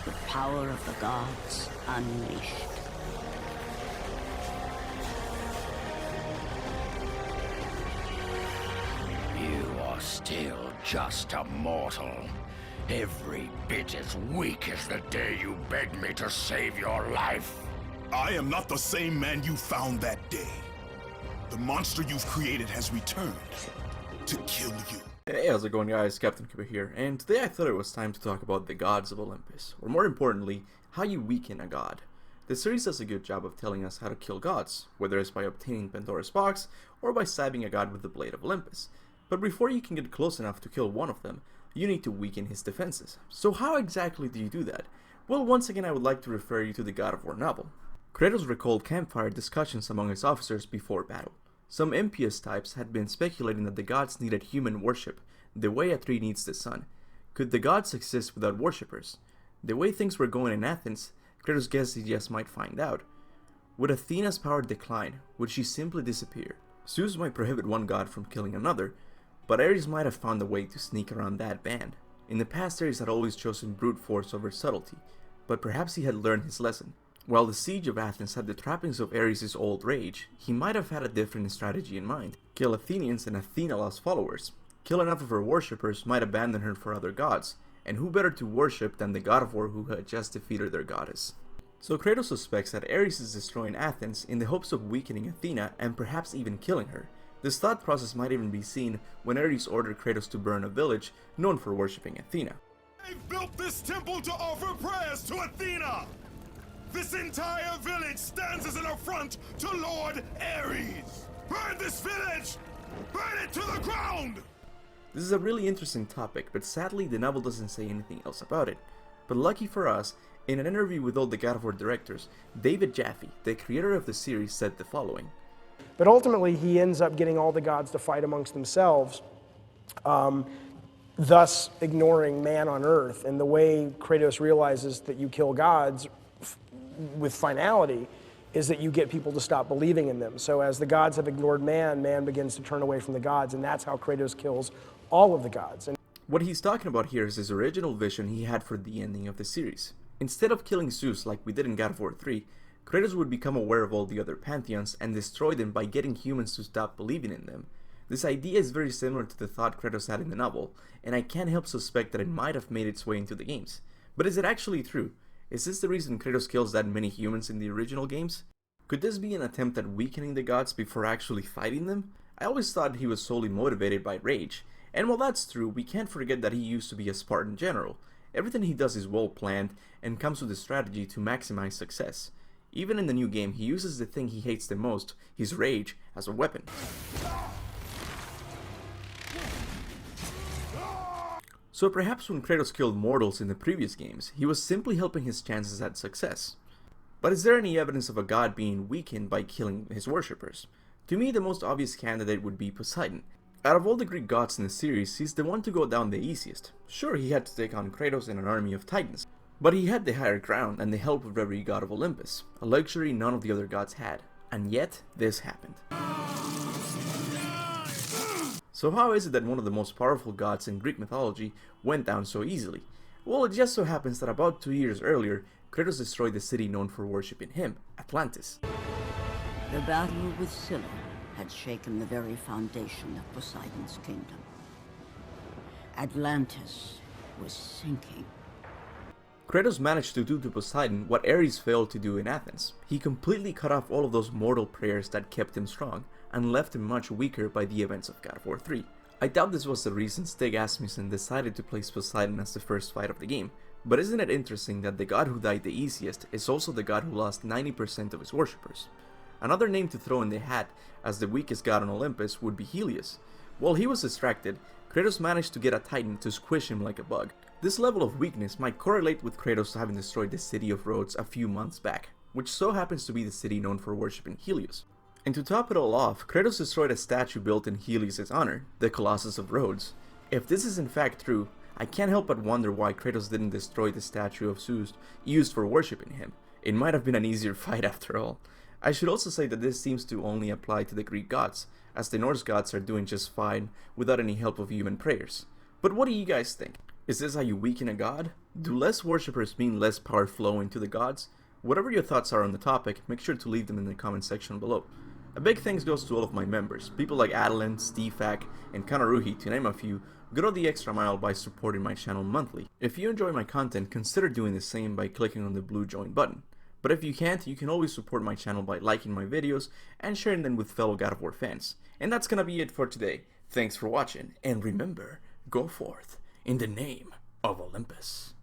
The power of the gods unleashed. You are still just a mortal. Every bit as weak as the day you begged me to save your life. I am not the same man you found that day. The monster you've created has returned to kill you. Hey, how's it going, guys? Captain Kuba here, and today I thought it was time to talk about the gods of Olympus, or more importantly, how you weaken a god. The series does a good job of telling us how to kill gods, whether it's by obtaining Pandora's box, or by stabbing a god with the blade of Olympus. But before you can get close enough to kill one of them, you need to weaken his defenses. So how exactly do you do that? Well, once again I would like to refer you to the God of War novel. Kratos recalled campfire discussions among his officers before battle. Some impious types had been speculating that the gods needed human worship, the way a tree needs the sun. Could the gods exist without worshippers? The way things were going in Athens, Kratos guessed he just might find out. Would Athena's power decline? Would she simply disappear? Zeus might prohibit one god from killing another, but Ares might have found a way to sneak around that ban. In the past, Ares had always chosen brute force over subtlety, but perhaps he had learned his lesson. While the siege of Athens had the trappings of Ares' old rage, he might have had a different strategy in mind. Kill Athenians and Athena lost followers. Kill enough of her worshippers might abandon her for other gods, and who better to worship than the god of war who had just defeated their goddess. So Kratos suspects that Ares is destroying Athens in the hopes of weakening Athena and perhaps even killing her. This thought process might even be seen when Ares ordered Kratos to burn a village known for worshipping Athena. They've built this temple to offer prayers to Athena! This entire village stands as an affront to Lord Ares! Burn this village! Burn it to the ground! This is a really interesting topic, but sadly the novel doesn't say anything else about it. But lucky for us, in an interview with all the God of War directors, David Jaffe, the creator of the series, said the following. But ultimately he ends up getting all the gods to fight amongst themselves, thus ignoring man on earth. And the way Kratos realizes that you kill gods with finality is that you get people to stop believing in them. So as the gods have ignored man, man begins to turn away from the gods, and that's how Kratos kills all of the gods. And what he's talking about here is his original vision he had for the ending of the series. Instead of killing Zeus like we did in God of War 3, Kratos would become aware of all the other pantheons and destroy them by getting humans to stop believing in them. This idea is very similar to the thought Kratos had in the novel, and I can't help suspect that it might have made its way into the games. But is it actually true? Is this the reason Kratos kills that many humans in the original games? Could this be an attempt at weakening the gods before actually fighting them? I always thought he was solely motivated by rage, and while that's true, we can't forget that he used to be a Spartan general. Everything he does is well planned and comes with a strategy to maximize success. Even in the new game, he uses the thing he hates the most, his rage, as a weapon. So perhaps when Kratos killed mortals in the previous games, he was simply helping his chances at success. But is there any evidence of a god being weakened by killing his worshippers? To me, the most obvious candidate would be Poseidon. Out of all the Greek gods in the series, he's the one to go down the easiest. Sure, he had to take on Kratos and an army of titans, but he had the higher ground and the help of every god of Olympus, a luxury none of the other gods had. And yet, this happened. So how is it that one of the most powerful gods in Greek mythology went down so easily? Well, it just so happens that about 2 years earlier, Kratos destroyed the city known for worshipping him, Atlantis. The battle with Scylla had shaken the very foundation of Poseidon's kingdom. Atlantis was sinking. Kratos managed to do to Poseidon what Ares failed to do in Athens. He completely cut off all of those mortal prayers that kept him strong, and left him much weaker by the events of God of War 3. I doubt this was the reason Stig Asmussen decided to place Poseidon as the first fight of the game, but isn't it interesting that the god who died the easiest is also the god who lost 90% of his worshippers? Another name to throw in the hat as the weakest god on Olympus would be Helios. While he was distracted, Kratos managed to get a titan to squish him like a bug. This level of weakness might correlate with Kratos having destroyed the city of Rhodes a few months back, which so happens to be the city known for worshipping Helios. And to top it all off, Kratos destroyed a statue built in Helios' honor, the Colossus of Rhodes. If this is in fact true, I can't help but wonder why Kratos didn't destroy the statue of Zeus used for worshipping him. It might have been an easier fight after all. I should also say that this seems to only apply to the Greek gods, as the Norse gods are doing just fine without any help of human prayers. But what do you guys think? Is this how you weaken a god? Do less worshippers mean less power flowing to the gods? Whatever your thoughts are on the topic, make sure to leave them in the comment section below. A big thanks goes to all of my members, people like Adeline, Stefak, and Kanaruhi, to name a few, who go the extra mile by supporting my channel monthly. If you enjoy my content, consider doing the same by clicking on the blue join button. But if you can't, you can always support my channel by liking my videos and sharing them with fellow God of War fans. And that's gonna be it for today. Thanks for watching, and remember, go forth in the name of Olympus.